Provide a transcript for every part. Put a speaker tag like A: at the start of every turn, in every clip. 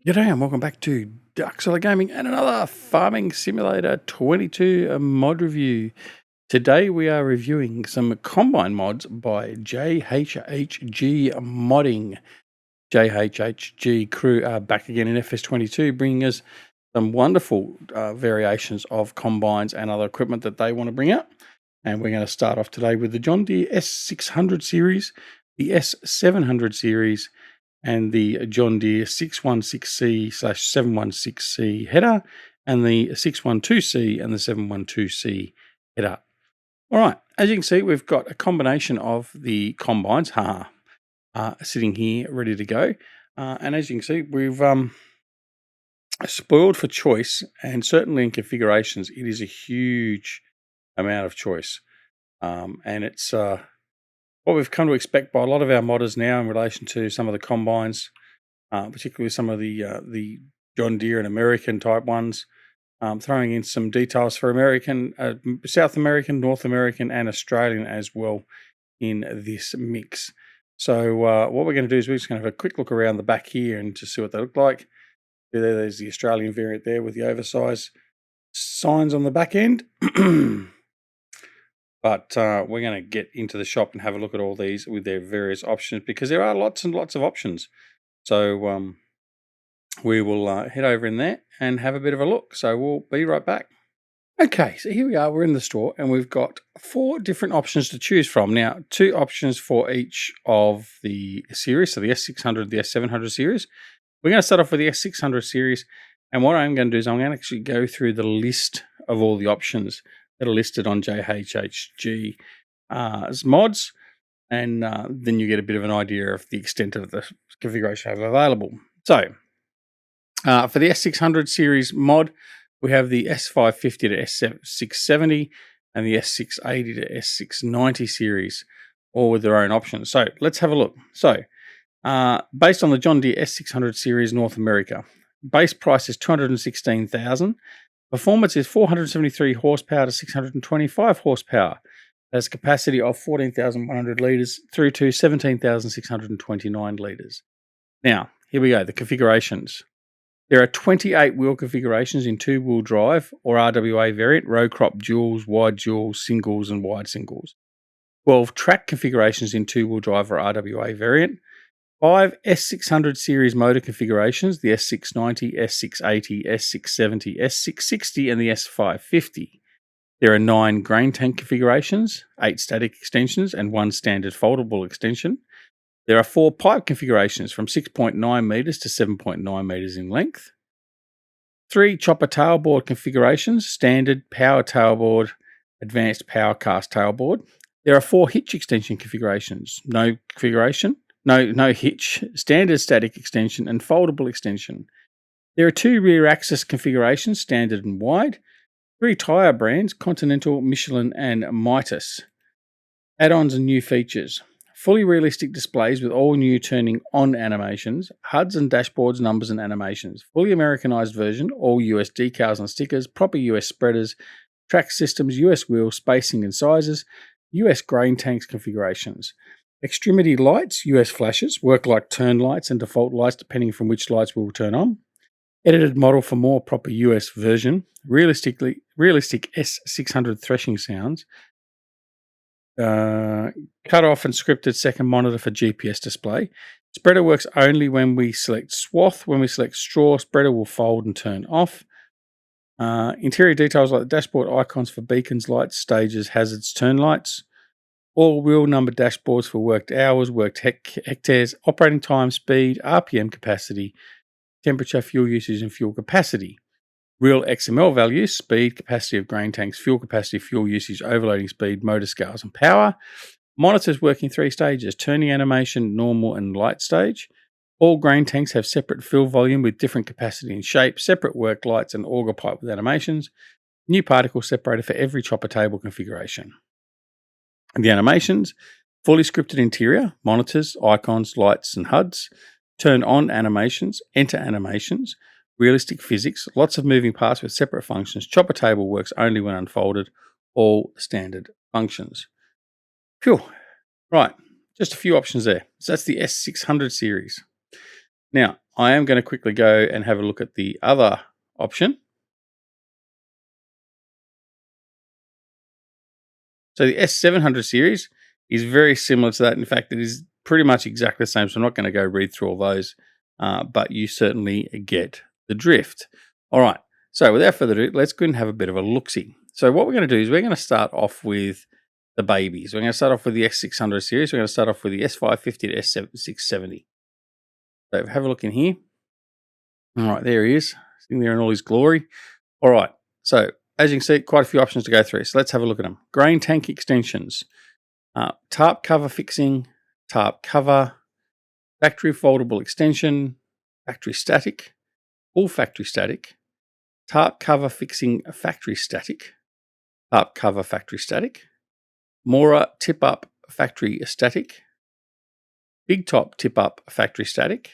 A: G'day and welcome back to Duxella Gaming and another Farming Simulator 22 mod review. Today we are reviewing some combine mods by JHHG Modding. JHHG crew are back again in FS22, bringing us some wonderful variations of combines and other equipment that they want to bring out. And we're going to start off today with the John Deere S600 series, the S700 series, and the John Deere 616C/716C header, and the 612C and the 712C header. All right, as you can see, we've got a combination of the combines sitting here ready to go. And as you can see, we've spoiled for choice, and certainly in configurations, it is a huge amount of choice. And it's what we've come to expect by a lot of our modders now in relation to some of the combines, particularly some of the John Deere and American type ones, throwing in some details for American, South American, North American, and Australian as well in this mix. So what we're going to do is we're just going to have a quick look around the back here and just see what they look like. There's the Australian variant there with the oversized signs on the back end. But we're going to get into the shop and have a look at all these with their various options, because there are lots and lots of options. So we will head over in there and have a bit of a look. So we'll be right back. Okay, so here we are. We're in the store and we've got 4 different options to choose from. Now, 2 options for each of the series. So the S600, the S700 series. We're going to start off with the S600 series. And what I'm going to do is I'm going to actually go through the list of all the options that are listed on JHHG as mods, and then you get a bit of an idea of the extent of the configuration I have available. So for the S600 series mod, we have the S550 to S670 and the S680 to S690 series, all with their own options. So let's have a look. So based on the John Deere S600 series North America, base price is $216,000. Performance is 473 horsepower to 625 horsepower. Has capacity of 14,100 litres through to 17,629 litres. Now, here we go, the configurations. There are 28 wheel configurations in 2-wheel drive or RWA variant, row crop duals, wide duals, singles and wide singles. 12 track configurations in 2-wheel drive or RWA variant. 5 S600 series motor configurations, the S690, S680, S670, S660 and the S550. There are 9 grain tank configurations, 8 static extensions and 1 standard foldable extension. There are 4 pipe configurations from 6.9 metres to 7.9 metres in length. 3 chopper tailboard configurations, standard, power tailboard, advanced power cast tailboard. There are 4 hitch extension configurations, no configuration. No hitch, standard static extension and foldable extension. There are 2 rear axis configurations, standard and wide. 3 tyre brands, Continental, Michelin and Mitas. Add-ons and new features. Fully realistic displays with all new turning on animations, HUDs and dashboards, numbers and animations. Fully Americanized version, all US decals and stickers, proper US spreaders, track systems, US wheels, spacing and sizes, US grain tanks configurations. Extremity lights, US flashes, work like turn lights and default lights depending from which lights will turn on. Edited model for more proper US version. Realistic S600 threshing sounds. Cut off and scripted second monitor for GPS display. Spreader works only when we select swath. When we select straw, spreader will fold and turn off. Interior details like the dashboard icons for beacons, lights, stages, hazards, turn lights. All wheel number dashboards for worked hours, worked hectares, operating time, speed, RPM capacity, temperature, fuel usage, and fuel capacity. Real XML values, speed, capacity of grain tanks, fuel capacity, fuel usage, overloading speed, motor scales, and power. Monitors work in 3 stages, turning animation, normal, and light stage. All grain tanks have separate fill volume with different capacity and shape, separate work lights, and auger pipe with animations. New particle separator for every chopper table configuration. The animations, fully scripted interior, monitors, icons, lights and HUDs, turn on animations, enter animations, realistic physics, lots of moving parts with separate functions, chopper table works only when unfolded, all standard functions. Phew. Right, just a few options there. So that's the S600 series. Now, I am going to quickly go and have a look at the other option. So the S700 series is very similar to that. In fact, it is pretty much exactly the same. So I'm not going to go read through all those, but you certainly get the drift. All right. So without further ado, let's go and have a bit of a look-see. So what we're going to do is we're going to start off with the babies. We're going to start off with the S600 series. We're going to start off with the S550 to S670. So have a look in here. All right, there he is, sitting there in all his glory. All right, so as you can see, quite a few options to go through. So let's have a look at them. Grain tank extensions, tarp cover fixing, tarp cover, factory foldable extension, factory static, full factory static, tarp cover fixing factory static, tarp cover factory static, Mora tip up factory static, big top tip up factory static,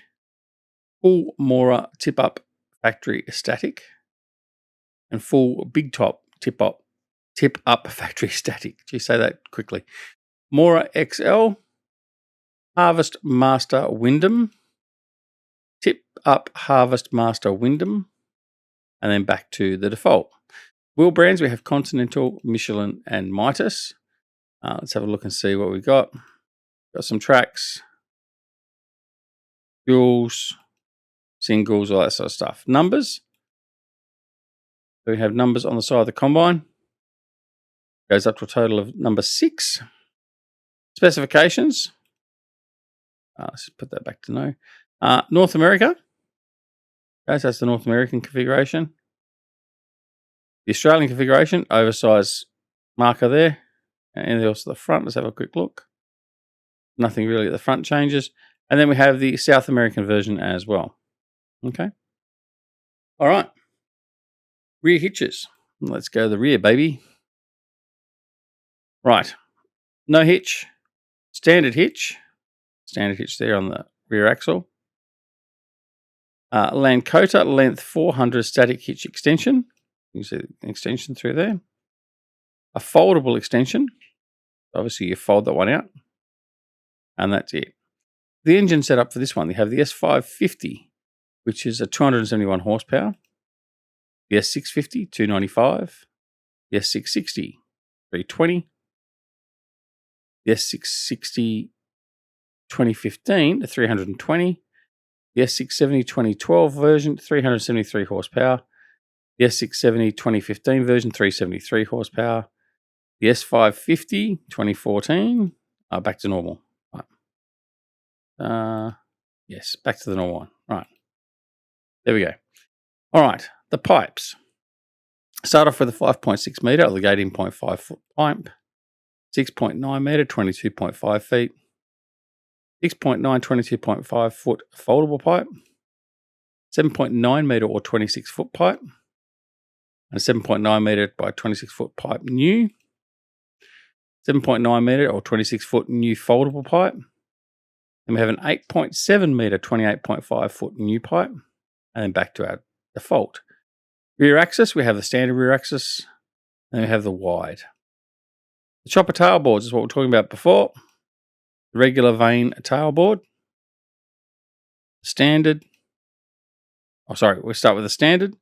A: full Mora tip up factory static, and full big top tip up factory static. Gee, say that quickly. Mora XL, Harvest Master Windham, tip up Harvest Master Windham, and then back to the default. Wheel brands, we have Continental, Michelin, and Mitas. Let's have a look and see what we've got. Got some Tracs, duals, singles, all that sort of stuff. Numbers. So we have numbers on the side of the combine. Goes up to a total of number 6. Specifications. Let's just put that back to no. North America. Okay, so that's the North American configuration. The Australian configuration, oversized marker there. And also the front. Let's have a quick look. Nothing really at the front changes. And then we have the South American version as well. Okay. All right. Rear hitches. Let's go to the rear, baby. Right. No hitch. Standard hitch. Standard hitch there on the rear axle. Lancota length 400 static hitch extension. You can see the extension through there. A foldable extension. Obviously, you fold that one out. And that's it. The engine setup for this one, they have the S550, which is a 271 horsepower. The S650, 295. The S660, 320. The S660 2015, 320. The S670 2012 version, 373 horsepower. The S670 2015 version, 373 horsepower. The S550 2014, back to normal. Right. Yes, back to the normal one. Right. There we go. All right. The pipes. Start off with a 5.6 metre or the 18.5 foot pipe. 6.9 metre, 22.5 feet. 6.9, 22.5 foot foldable pipe. 7.9 metre or 26 foot pipe. And a 7.9 metre by 26 foot pipe new. 7.9 metre or 26 foot new foldable pipe. Then we have an 8.7 metre, 28.5 foot new pipe. And then back to our default. Rear axis, we have the standard rear axis. And then we have the wide. The chopper tailboards is what we were talking about before. The regular vane tailboard. Standard. Oh, sorry, we'll start with the standard.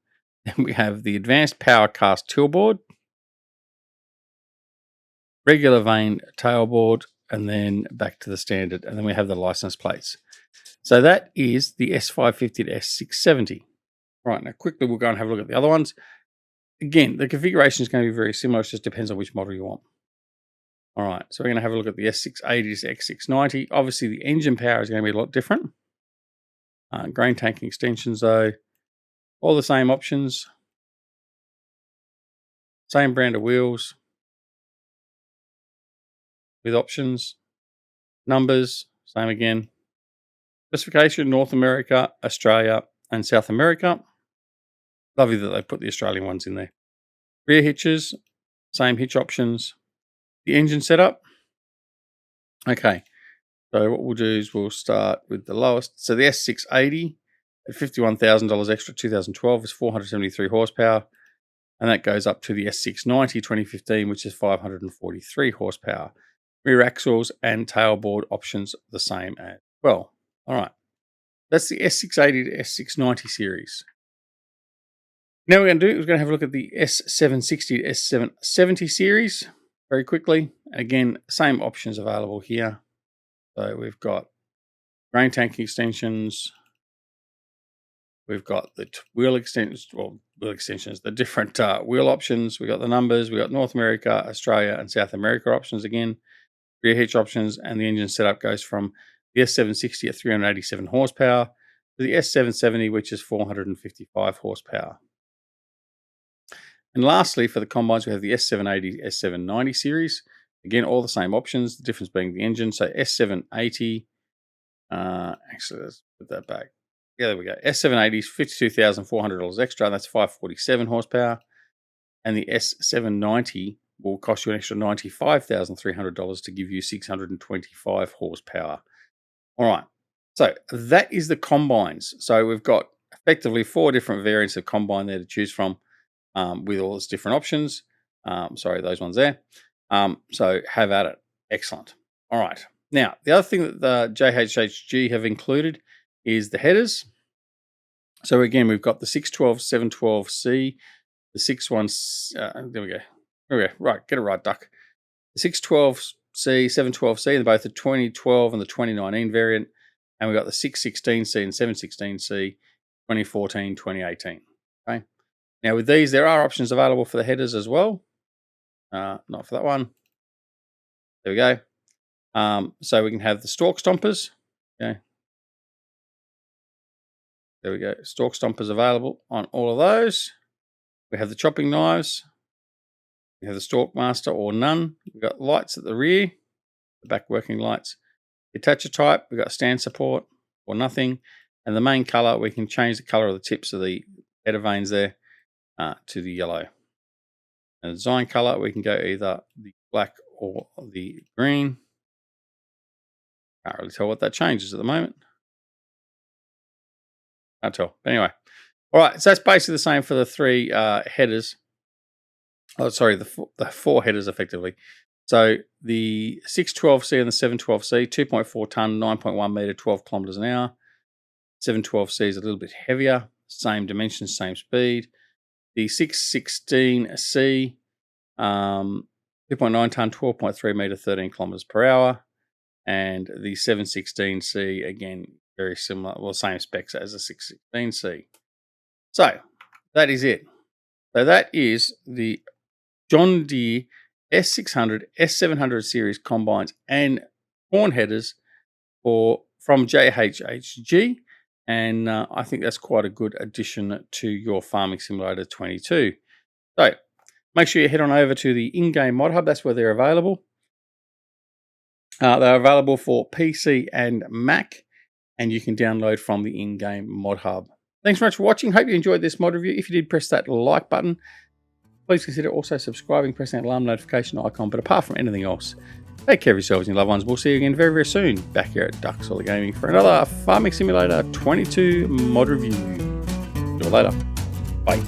A: Then we have the advanced power cast tailboard. Regular vane tailboard, and then back to the standard. And then we have the license plates. So that is the S550 to S670. Right, now quickly we'll go and have a look at the other ones. Again, the configuration is going to be very similar. It just depends on which model you want. All right, so we're going to have a look at the S680 to S690. Obviously, the engine power is going to be a lot different. Grain tanking extensions, though, all the same options. Same brand of wheels. With options. Numbers, same again. Specification, North America, Australia, and South America. Lovely that they put the Australian ones in there. Rear hitches, same hitch options. The engine setup. Okay, so what we'll do is we'll start with the lowest. So the S680 at $51,000 extra, 2012 is 473 horsepower. And that goes up to the S690 2015, which is 543 horsepower. Rear axles and tailboard options the same as well. All right. That's the S680 to S690 series. Now we're going to have a look at the S760 to S770 series very quickly. Again, same options available here. So we've got grain tank extensions. We've got the wheel extensions, the different wheel options. We've got the numbers. We've got North America, Australia, and South America options again. Rear hitch options, and the engine setup goes from the S760 at 387 horsepower to the S770, which is 455 horsepower. And lastly, for the combines, we have the S780, S790 series. Again, all the same options, the difference being the engine. So S780, actually, let's put that back. Yeah, there we go. S780 is $52,400 extra. That's 547 horsepower. And the S790 will cost you an extra $95,300 to give you 625 horsepower. All right. So that is the combines. So we've got effectively 4 different variants of combine there to choose from with all its different options. Sorry, those ones there. So have at it. Excellent. All right. Now, the other thing that the JHHG have included is the headers. So again, we've got the 612, 712C, the 61, there we go. Right, get it right, duck. The 612C, 712C, they're both the 2012 and the 2019 variant. And we've got the 616C and 716C, 2014, 2018. Okay. Now with these, there are options available for the headers as well. Not for that one. There we go. So we can have the stalk stompers. Okay. There we go. Stalk stompers available on all of those. We have the chopping knives. We have the stalk master or none. We've got lights at the rear, the back working lights. The attacher type, we've got stand support or nothing. And the main color, we can change the color of the tips of the header vanes there to the yellow. And the design color, we can go either the black or the green. Can't really tell what that changes at the moment. Can't tell. But anyway. All right. So that's basically the same for the 3 headers. Oh, sorry, the 4 headers effectively. So the 612C and the 712C, 2.4 ton, 9.1 meter, 12 kilometers an hour. 712C is a little bit heavier, same dimensions, same speed. The 616C, 2.9 ton, 12.3 meter, 13 kilometers per hour. And the 716C, again, very similar, well, same specs as the 616C. So that is it. So that is the John Deere S600, S700 series combines and corn headers from JHHG. And I think that's quite a good addition to your Farming Simulator 22. So make sure you head on over to the in-game Modhub. That's where they're available. They're available for PC and Mac, and you can download from the in-game Modhub. Thanks very much for watching. Hope you enjoyed this mod review. If you did, press that like button. Please consider also subscribing, pressing that alarm notification icon. But apart from anything else, take care of yourselves and your loved ones. We'll see you again very, very soon back here at Ducks All Gaming for another Farming Simulator 22 mod review. See you later. Bye.